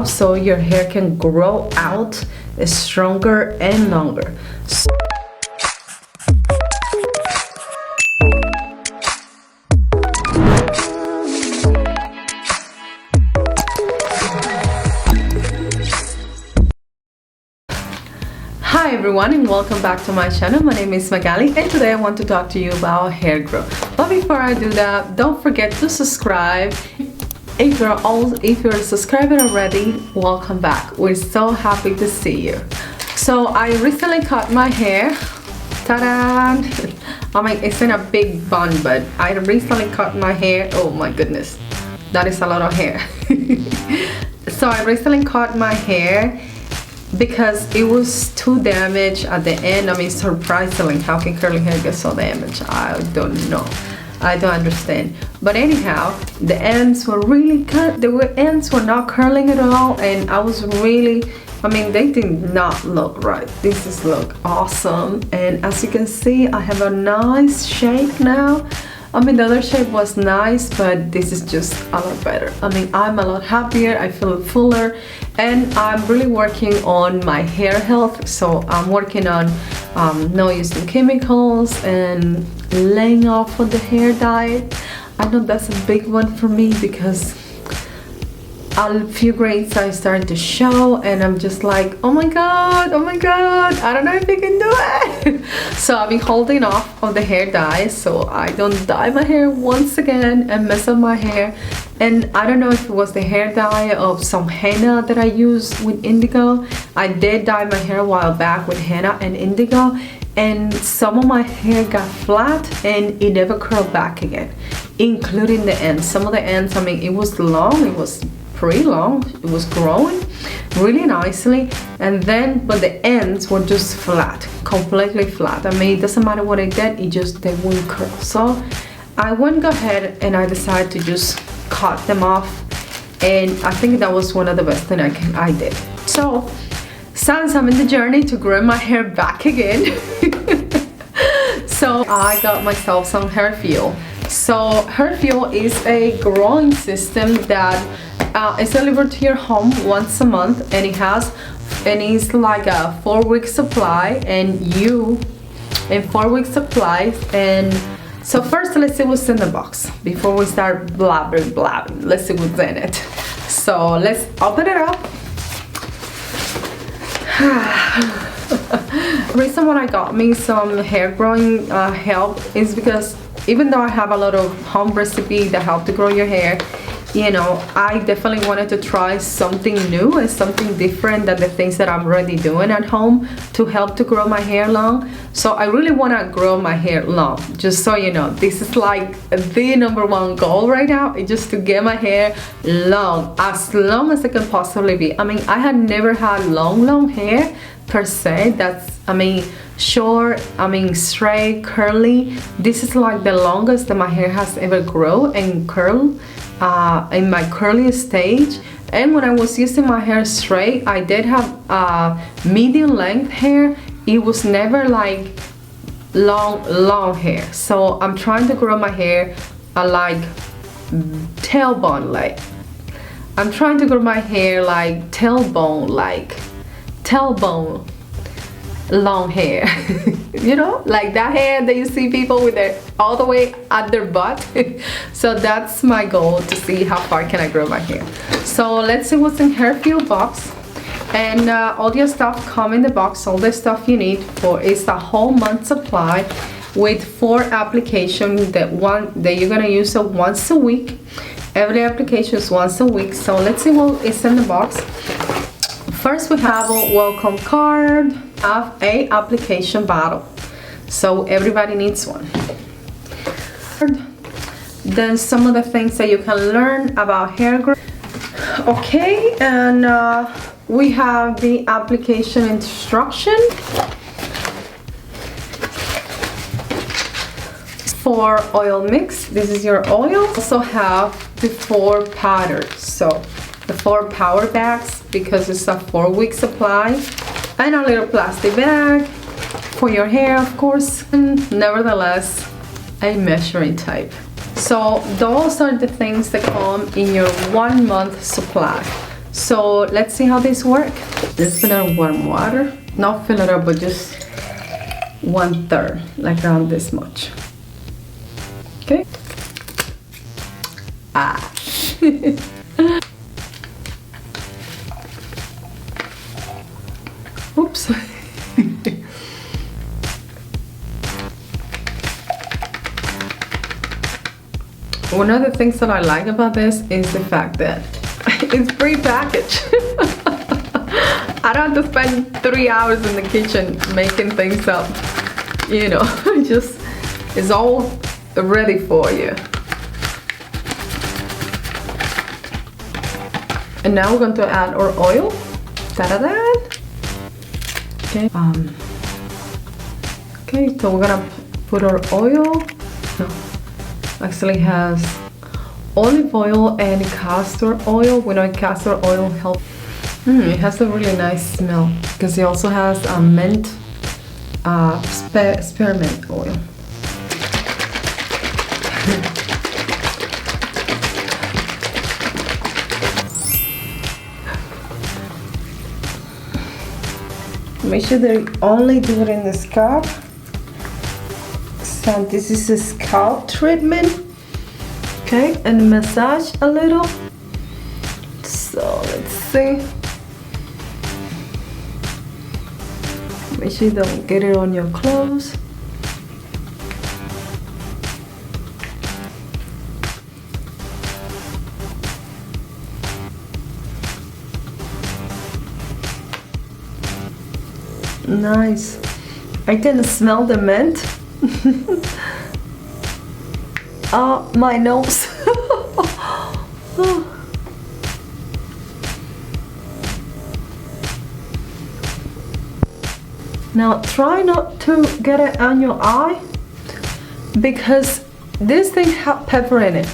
so your hair can grow out stronger and longer. Hi everyone and welcome back to my channel. My name is Magali and today I want to talk to you about hair growth. But before I do that, don't forget to subscribe. If you're a subscriber already, welcome back. We're so happy to see you. So I recently cut my hair. Ta-da! I mean, it's in a big bun, but I recently cut my hair. Oh my goodness, that is a lot of hair. So I recently cut my hair because it was too damaged at the end. I mean, surprisingly, how can curly hair get so damaged? I don't know. I don't understand. But anyhow, the ends were really cut. The ends were not curling at all, and I was really, I mean, they did not look right. This is look awesome, and as you can see, I have a nice shape now. I mean, the other shape was nice, but this is just a lot better. I mean, I'm a lot happier, I feel fuller, and I'm really working on my hair health. So I'm working on not using chemicals and laying off of the hair diet. I know that's a big one for me because a few grains are starting to show and I'm just like, oh my god, I don't know if I can do it. So I've been holding off on the hair dye so I don't dye my hair once again and mess up my hair. And I don't know if it was the hair dye of some henna that I used with indigo. I did dye my hair a while back with henna and indigo, and some of my hair got flat and it never curled back again, including the ends. Some of the ends, I mean, it was long, it was pretty long, it was growing really nicely, and then but the ends were just flat, completely flat. I mean, it doesn't matter what I did, it just they wouldn't curl. So I went ahead and I decided to just cut them off, and I think that was one of the best things I did. So since I'm in the journey to grow my hair back again, so I got myself some hair fuel. So hair fuel is a growing system that it's delivered to your home once a month, and it's like a 4-week supply, and you in 4-week supply. And so first, let's see what's in the box before we start blabbing. Let's see what's in it. So let's open it up. The reason why I got me some hair growing help is because even though I have a lot of home recipes that help to grow your hair, you know, I definitely wanted to try something new and something different than the things that I'm already doing at home to help to grow my hair long. So I really want to grow my hair long. Just so you know, this is like the #1 goal right now, is just to get my hair long as it can possibly be. I mean, I had never had long hair per se. That's, I mean, short, I mean, straight, curly. This is like the longest that my hair has ever grown and curled in my curliest stage. And when I was using my hair straight, I did have medium length hair. It was never like long hair. So I'm trying to grow my hair like tailbone, like I'm trying to grow my hair like tailbone long hair. You know, like that hair that you see people with their all the way at their butt. So that's my goal, to see how far can I grow my hair. So let's see what's in hair fuel box. And all your stuff come in the box. All the stuff you need for is a whole month supply with 4 applications that you're gonna use once a week. Every application is once a week. So let's see what is in the box. First, we have a welcome card of a application bottle. So everybody needs one. Then some of the things that you can learn about hair growth. Okay, and we have the application instruction. For oil mix, this is your oil. Also have the 4 powders. So the 4 power bags, because it's a 4-week supply, and a little plastic bag for your hair, of course, and nevertheless a measuring tape. So those are the things that come in your 1 month supply. So let's see how this works. Let's fill it with warm water. Not fill it up, but just 1/3, like around this much. Okay. Oops. One of the things that I like about this is the fact that it's pre-packaged. I don't have to spend 3 hours in the kitchen making things up. You know, just it's all ready for you. And now we're going to add our oil. Ta-da-da! Okay. Okay, so we're gonna put our oil. No, actually has olive oil and castor oil. We know castor oil helps. It has a really nice smell because it also has a mint spearmint oil. Make sure they only do it in the scalp. So this is a scalp treatment. Okay, and massage a little. So let's see. Make sure you don't get it on your clothes. Nice. I can smell the mint. Oh, my nose. Now try not to get it on your eye because this thing has pepper in it.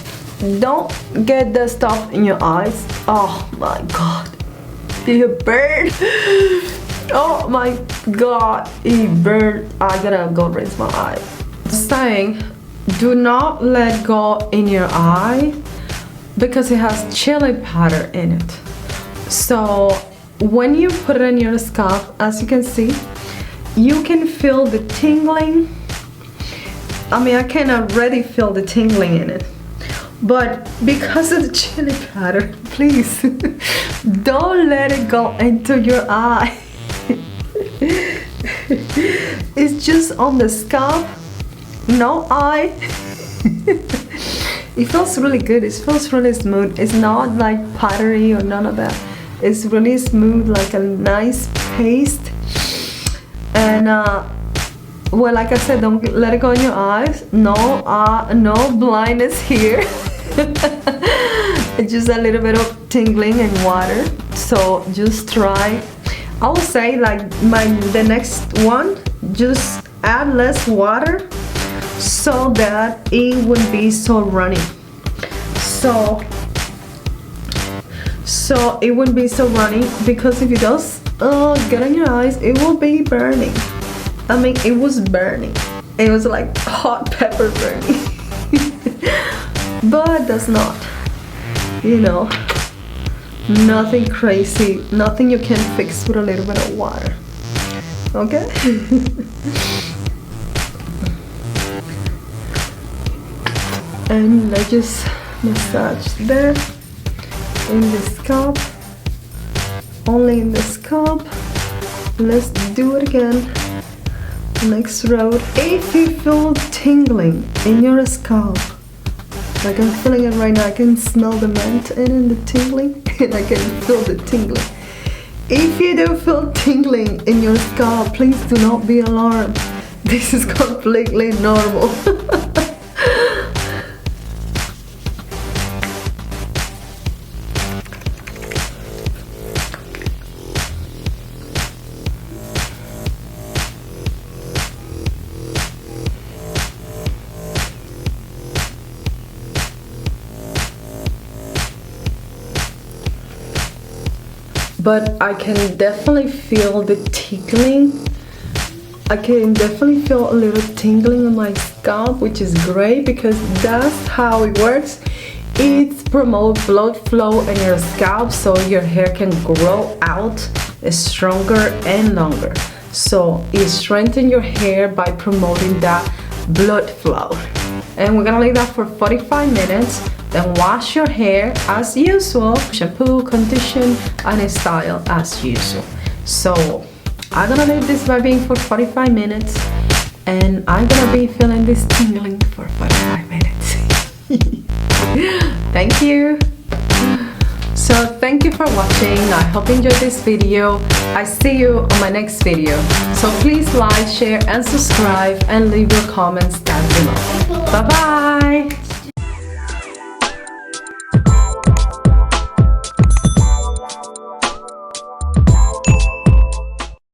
Don't get the stuff in your eyes. Oh my god. You burn. Oh my god, it burned. I gotta go rinse my eye. Saying, do not let go in your eye because it has chili powder in it. So when you put it in your scalp, as you can see, you can feel the tingling. I mean, I can already feel the tingling in it. But because of the chili powder, please don't let it go into your eye. It's just on the scalp, no eye. It feels really good. It feels really smooth. It's not like powdery or none of that. It's really smooth, like a nice paste. And well, like I said, don't let it go in your eyes. No, no blindness here. It's just a little bit of tingling and water. So just try. I would say like the next one, just add less water so that it wouldn't be so runny. So it wouldn't be so runny, because if it does get on your eyes, it will be burning. I mean, it was burning. It was like hot pepper burning. But that's not, you know, nothing crazy, nothing you can fix with a little bit of water. Okay? And let's just massage there in the scalp, only in the scalp. Let's do it again. Next road. If you feel tingling in your scalp, like I'm feeling it right now, I can smell the mint and the tingling, and I can feel the tingling. If you do feel tingling in your scalp, please do not be alarmed. This is completely normal. But I can definitely feel the tingling. I can definitely feel a little tingling on my scalp, which is great because that's how it works. It promotes blood flow in your scalp so your hair can grow out stronger and longer. So it strengthens your hair by promoting that blood flow. And we're gonna leave that for 45 minutes. Then wash your hair as usual. Shampoo, condition, and style as usual. So I'm gonna leave this baby for 45 minutes. And I'm gonna be feeling this tingling for 45 minutes. Thank you. So thank you for watching. I hope you enjoyed this video. I see you on my next video. So please like, share, and subscribe, and leave your comments down below. Bye bye.